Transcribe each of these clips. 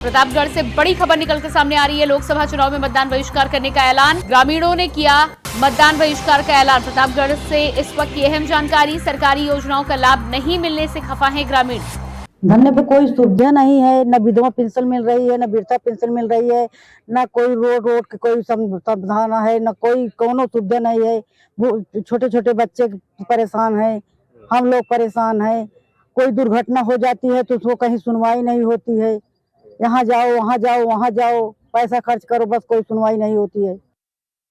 प्रतापगढ़ से बड़ी खबर निकल कर सामने आ रही है। लोकसभा चुनाव में मतदान बहिष्कार करने का ऐलान, ग्रामीणों ने किया मतदान बहिष्कार का ऐलान। प्रतापगढ़ से इस वक्त की अहम जानकारी, सरकारी योजनाओं का लाभ नहीं मिलने से खफा है ग्रामीण। धरने पे कोई सुविधा नहीं है, न विधवा पेंशन मिल रही है, न वृद्धा पेंशन मिल रही है, न कोई रोड की कोई समाधान है, न कोई कोनो सुविधा नहीं है। वो छोटे छोटे बच्चे परेशान है, हम लोग परेशान है। कोई दुर्घटना हो जाती है तो उसको कहीं सुनवाई नहीं होती है। यहाँ जाओ, वहाँ जाओ, वहाँ जाओ, पैसा खर्च करो, बस कोई सुनवाई नहीं होती है।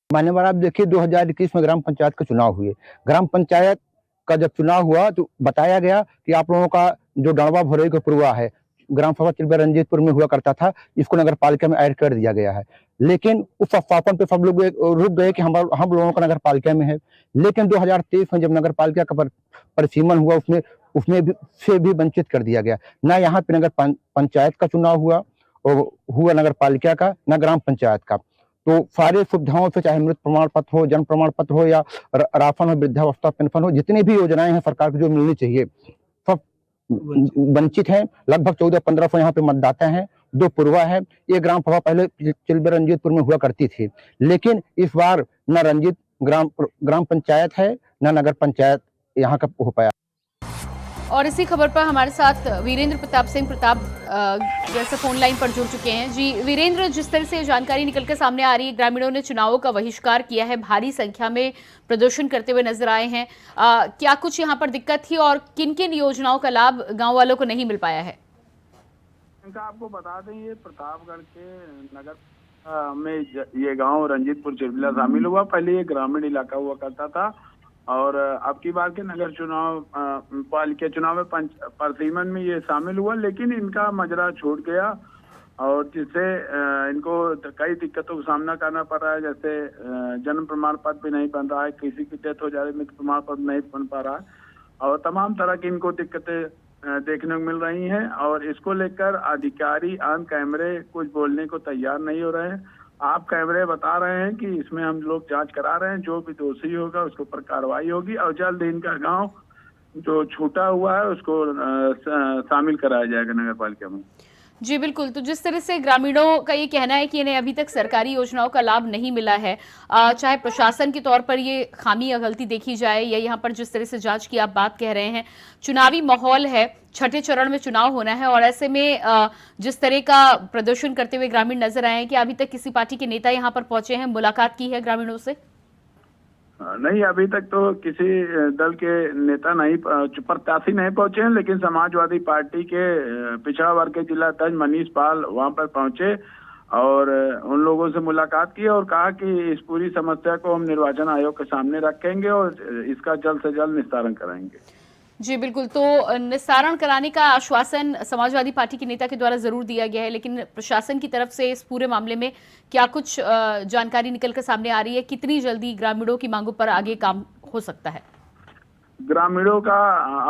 मान्य बार आप देखिए 2021 में ग्राम पंचायत का चुनाव हुए। ग्राम पंचायत का जब चुनाव हुआ तो बताया गया कि आप लोगों का जो डणवा भोरई का पुरवा है, ग्राम सभा चिल्बे रंजीतपुर में हुआ करता था, इसको नगर पालिका में ऐड कर दिया गया है। लेकिन उस अफवाह पे सब लोग रुक गए कि हम लोगों का नगर पालिका में है। लेकिन 2023 में जब नगर पालिका का परिसीमन हुआ, उसमें भी से भी वंचित कर दिया गया। ना यहाँ पे नगर पंचायत का चुनाव हुआ और हुआ नगर पालिका का, न ग्राम पंचायत का। तो सारे सुविधाओं से, चाहे मृत प्रमाण पत्र हो, जन्म प्रमाण पत्र हो या राशन हो, वृद्धावस्था पेंशन हो, जितनी भी योजनाएं हैं सरकार की जो मिलनी चाहिए, सब वंचित हैं। लगभग 1400-1500 यहाँ पे मतदाता हैं, 2 पुरवा है। ये ग्राम सभा पहले चिल्बे रंजीतपुर में हुआ करती थी, लेकिन इस बार न रंजीत ग्राम पंचायत है, न नगर पंचायत यहाँ का हो पाया। और इसी खबर पर हमारे साथ वीरेंद्र प्रताप सिंह जैसे फोन लाइन पर जुड़ चुके हैं। जी वीरेंद्र, जिस तरह से जानकारी निकलकर सामने आ रही है, ग्रामीणों ने चुनावों का बहिष्कार किया है, भारी संख्या में प्रदर्शन करते हुए नजर आए हैं। क्या कुछ यहाँ पर दिक्कत थी और किन किन योजनाओं का लाभ गांव वालों को नहीं मिल पाया है? आपको बता दें, ये प्रतापगढ़ के नगर में ये गांव रंजीतपुर चिरबिला शामिल हुआ। पहले ये ग्रामीण इलाका हुआ करता था और अब की बार के नगर चुनाव पालिका चुनाव में परिसीमन में ये शामिल हुआ, लेकिन इनका मजरा छूट गया और जिससे इनको कई दिक्कतों का सामना करना पड़ रहा है। जैसे जन्म प्रमाण पत्र भी नहीं बन रहा है, किसी की डेथ हो जा रही है, मृत्यु प्रमाण पत्र नहीं बन पा रहा है और तमाम तरह की इनको दिक्कतें देखने को मिल रही हैं। और इसको लेकर अधिकारी ऑन कैमरे कुछ बोलने को तैयार नहीं हो रहे हैं। आप कैमरे बता रहे हैं कि इसमें हम लोग जांच करा रहे हैं, जो भी दोषी होगा उसके ऊपर कार्रवाई होगी और जल्द इनका गांव जो छूटा हुआ है उसको शामिल कराया जाएगा नगर पालिका में। जी बिल्कुल, तो जिस तरह से ग्रामीणों का ये कहना है कि इन्हें अभी तक सरकारी योजनाओं का लाभ नहीं मिला है, चाहे प्रशासन के तौर पर ये खामी या गलती देखी जाए या यहाँ पर जिस तरह से जांच की आप बात कह रहे हैं, चुनावी माहौल है, छठे चरण में चुनाव होना है और ऐसे में जिस तरह का प्रदर्शन करते हुए ग्रामीण नजर आए हैं कि अभी तक किसी पार्टी के नेता यहाँ पर पहुंचे हैं, मुलाकात की है ग्रामीणों से? नहीं, अभी तक तो किसी दल के नेता नहीं, प्रत्याशी नहीं पहुंचे हैं, लेकिन समाजवादी पार्टी के पिछड़ा वर्ग के जिला अध्यक्ष मनीष पाल वहां पर पहुंचे और उन लोगों से मुलाकात की और कहा कि इस पूरी समस्या को हम निर्वाचन आयोग के सामने रखेंगे और इसका जल्द से जल्द निस्तारण कराएंगे। जी बिल्कुल, तो निस्तारण कराने का आश्वासन समाजवादी पार्टी के नेता के द्वारा जरूर दिया गया है, लेकिन प्रशासन की तरफ से इस पूरे मामले में क्या कुछ जानकारी निकलकर सामने आ रही है? कितनी जल्दी ग्रामीणों की मांगों पर आगे काम हो सकता है? ग्रामीणों का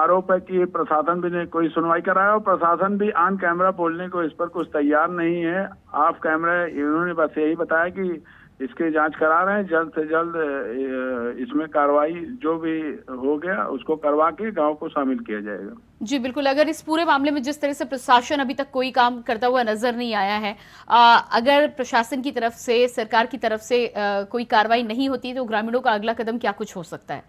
आरोप है कि प्रशासन भी नहीं कोई सुनवाई कराया और प्रशासन भी ऑन कैमरा बोलने को इस पर कुछ तैयार नहीं है। ऑफ कैमरा इन्होंने बस यही बताया कि इसकी जांच करा रहे हैं, जल्द से जल्द इसमें कार्रवाई जो भी हो गया उसको करवा के गांव को शामिल किया जाएगा। जी बिल्कुल, अगर इस पूरे मामले में जिस तरह से प्रशासन अभी तक कोई काम करता हुआ नजर नहीं आया है, अगर प्रशासन की तरफ से, सरकार की तरफ से कोई कार्रवाई नहीं होती तो ग्रामीणों का अगला कदम क्या कुछ हो सकता है?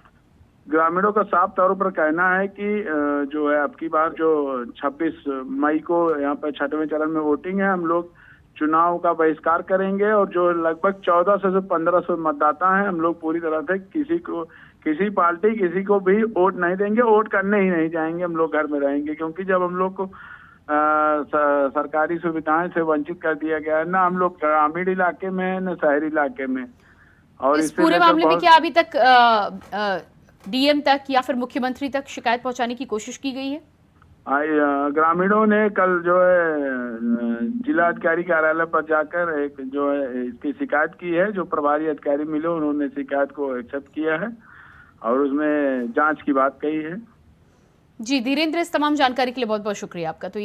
ग्रामीणों का साफ तौर पर कहना है कि जो है अब की बार जो 26 मई को यहाँ पर 6वें चरण में वोटिंग है, हम लोग चुनाव का बहिष्कार करेंगे और जो लगभग 1400 से 1500 मतदाता हैं, हम लोग पूरी तरह से किसी पार्टी किसी को भी वोट नहीं देंगे, वोट करने ही नहीं जाएंगे, हम लोग घर में रहेंगे। क्योंकि जब हम लोग को सरकारी सुविधाएं से वंचित कर दिया गया है, ना हम लोग ग्रामीण इलाके में न शहरी इलाके में। और इस पूरे मामले में क्या अभी तक डीएम तक या फिर मुख्यमंत्री तक शिकायत पहुंचाने की कोशिश की गई है? ग्रामीणों ने कल जो है जिला अधिकारी कार्यालय पर जाकर एक जो है इसकी शिकायत की है। जो प्रभारी अधिकारी मिले उन्होंने शिकायत को एक्सेप्ट किया है और उसमें जांच की बात कही है। जी धीरेन्द्र, इस तमाम जानकारी के लिए बहुत बहुत शुक्रिया आपका। तो